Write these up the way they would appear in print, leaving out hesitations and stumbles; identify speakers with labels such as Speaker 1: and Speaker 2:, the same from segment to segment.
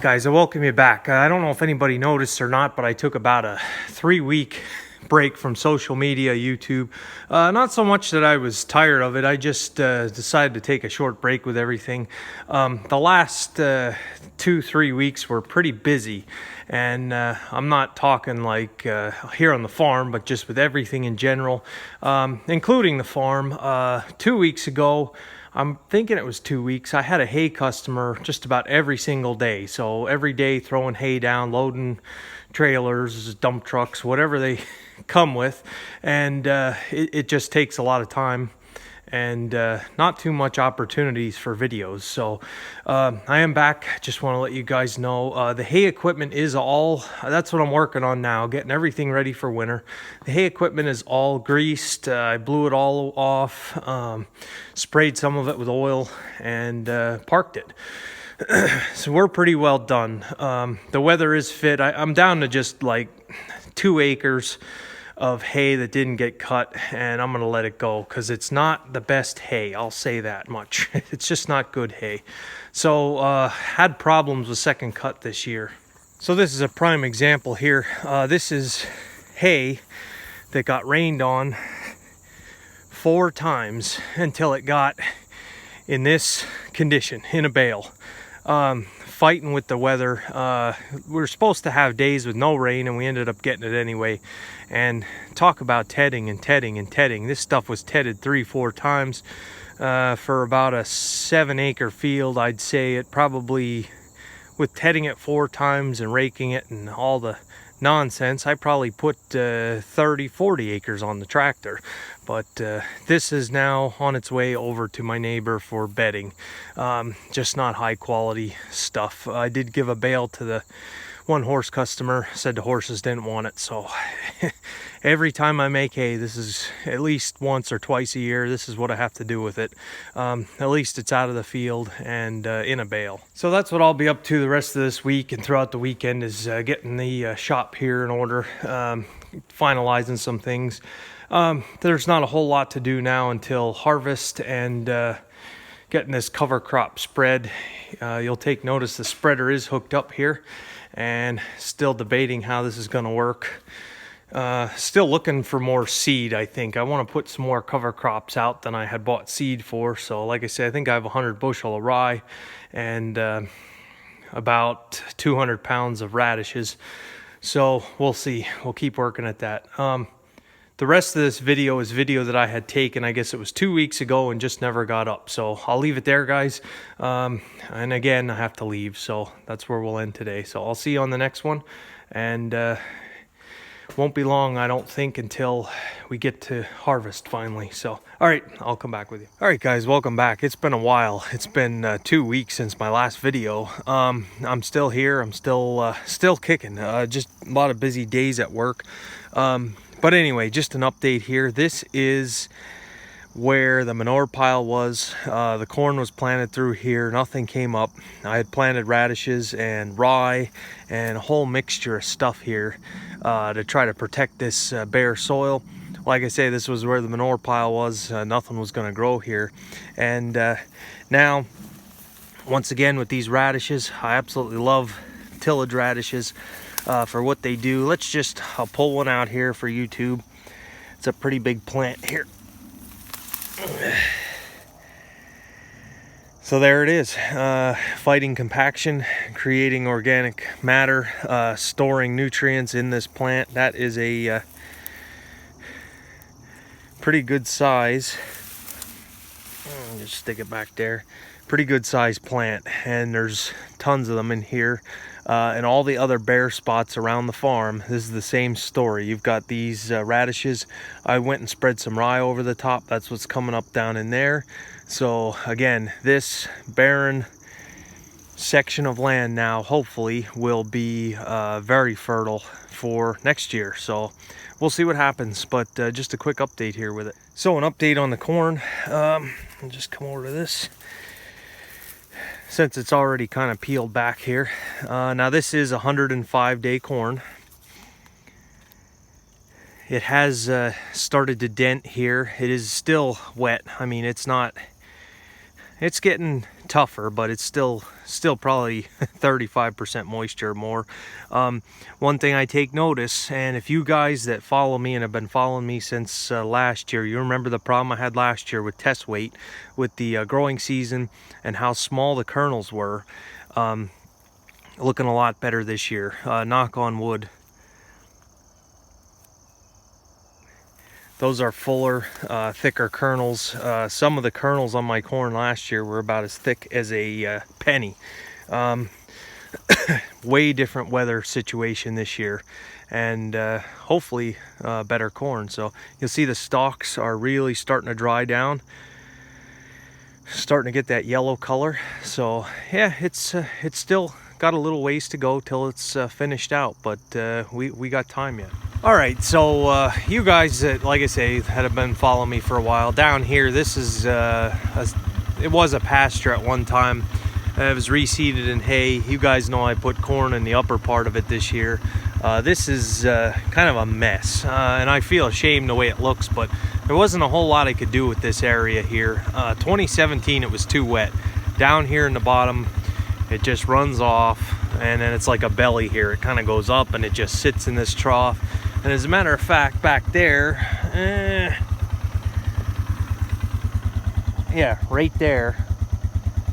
Speaker 1: Guys, I welcome you back. I don't know if anybody noticed or not, but I took about a 3-week break from social media, YouTube. Not so much that I was tired of it. I just decided to take a short break with everything. The last 2-3 weeks were pretty busy, and I'm not talking like here on the farm, but just with everything in general, including the farm. 2 weeks ago, I'm thinking it was 2 weeks, I had a hay customer just about every single day. So every day throwing hay down, loading trailers, dump trucks, whatever they come with. And it just takes a lot of time and not too much opportunities for videos. So I am back. Just want to let you guys know the hay equipment is all, that's what I'm working on now, getting everything ready for winter. The hay equipment is all greased. I blew it all off, sprayed some of it with oil, and parked it. So we're pretty well done. The weather is fit. I'm down to just like 2 acres of hay that didn't get cut, and I'm gonna let it go because it's not the best hay, I'll say that much. It's just not good hay. So had problems with second cut this year. So this is a prime example here. This is hay that got rained on 4 times until it got in this condition, in a bale. Fighting with the weather. We were supposed to have days with no rain, and we ended up getting it anyway. And talk about tedding and tedding and tedding. This stuff was tedded 3-4 times for about a 7-acre field. I'd say it probably, with tedding it 4 times and raking it and all the nonsense, I probably put 30-40 acres on the tractor. But this is now on its way over to my neighbor for bedding. Just not high quality stuff. I did give a bale to the 1-horse customer, said the horses didn't want it. So every time I make hay, this is at least once or twice a year, this is what I have to do with it. At least it's out of the field and in a bale. So that's what I'll be up to the rest of this week and throughout the weekend, is getting the shop here in order, finalizing some things. There's not a whole lot to do now until harvest and getting this cover crop spread. You'll take notice the spreader is hooked up here, and still debating how this is going to work. Still looking for more seed. I think I want to put some more cover crops out than I had bought seed for. So like I said, I think I have 100 bushel of rye and about 200 pounds of radishes. So we'll see. We'll keep working at that. The rest of this video is video that I had taken, I guess it was 2 weeks ago, and just never got up. So I'll leave it there, guys. And again, I have to leave, so that's where we'll end today. So I'll see you on the next one, and won't be long, I don't think, until we get to harvest finally. So, all right, I'll come back with you. All right, guys, welcome back. It's been a while. It's been 2 weeks since my last video. I'm still here. I'm still kicking. Just a lot of busy days at work. But anyway, just an update here. This is where the manure pile was. The corn was planted through here. Nothing came up. I had planted radishes and rye and a whole mixture of stuff here to try to protect this bare soil. Like I say, this was where the manure pile was. Nothing was going to grow here. And now, once again, with these radishes, I absolutely love tillage radishes. For what they do. I'll pull one out here for YouTube. It's a pretty big plant here. So there it is, fighting compaction, creating organic matter, storing nutrients in this plant. That is a pretty good size. Just stick it back there. Pretty good size plant, and there's tons of them in here. And all the other bare spots around the farm, this is the same story. You've got these radishes. I went and spread some rye over the top. That's what's coming up down in there. So again, this barren section of land now hopefully will be very fertile for next year. So we'll see what happens, but just a quick update here with it. So an update on the corn. I'll just come over to this, since it's already kind of peeled back here. Now this is 105-day corn. It has started to dent here. It is still wet. I mean, it's not it's getting tougher, but it's still probably 35% moisture or more. One thing I take notice, and if you guys that follow me and have been following me since last year, you remember the problem I had last year with test weight with the growing season and how small the kernels were. Looking a lot better this year, knock on wood. Those are fuller, thicker kernels. Some of the kernels on my corn last year were about as thick as a penny. Way different weather situation this year, and hopefully better corn. So you'll see the stalks are really starting to dry down, starting to get that yellow color. So yeah, it's still got a little ways to go till it's finished out, but we got time yet. All right, so you guys that, like I say, that have been following me for a while, down here, this is it was a pasture at one time. It was reseeded in hay. You guys know I put corn in the upper part of it this year. This is kind of a mess, and I feel ashamed the way it looks, but there wasn't a whole lot I could do with this area here. 2017, it was too wet. Down here in the bottom, it just runs off, and then it's like a belly here. It kind of goes up and it just sits in this trough. And as a matter of fact, back there, yeah, right there,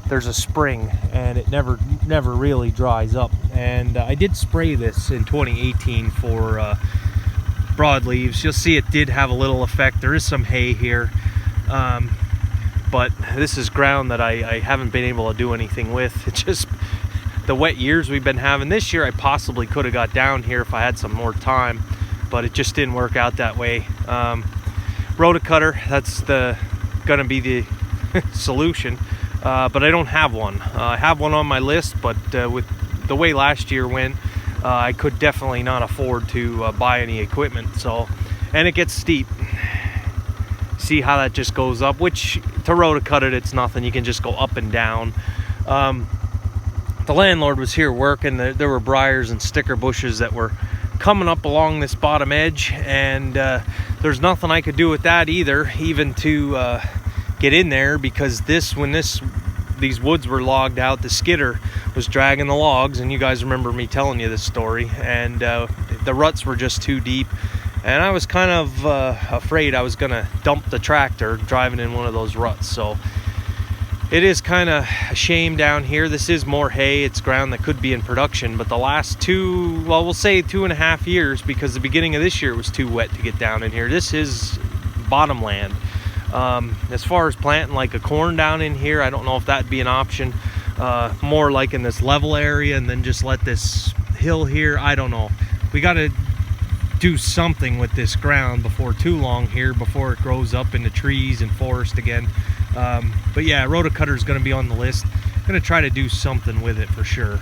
Speaker 1: there's a spring, and it never really dries up. And I did spray this in 2018 for broadleaves. You'll see it did have a little effect. There is some hay here, but this is ground that I haven't been able to do anything with. It's just the wet years we've been having. This year I possibly could have got down here if I had some more time, but it just didn't work out that way. Rotocutter, that's gonna be the solution, but I don't have one. I have one on my list, but with the way last year went, I could definitely not afford to buy any equipment. So, and it gets steep. See how that just goes up, which to rotocut it, it's nothing. You can just go up and down. The landlord was here working. There were briars and sticker bushes that were coming up along this bottom edge, and there's nothing I could do with that either, even to get in there, because when these woods were logged out, the skidder was dragging the logs, and you guys remember me telling you this story, and the ruts were just too deep, and I was kind of afraid I was gonna dump the tractor driving in one of those ruts. So it is kind of a shame down here. This is more hay. It's ground that could be in production, but the last we'll say 2.5 years, because the beginning of this year was too wet to get down in here. This is bottom land. As far as planting like a corn down in here, I don't know if that'd be an option. More like in this level area, and then just let this hill here. I don't know. We got to do something with this ground before too long here, before it grows up into trees and forest again. But yeah, rotocutter is going to be on the list. I'm going to try to do something with it for sure.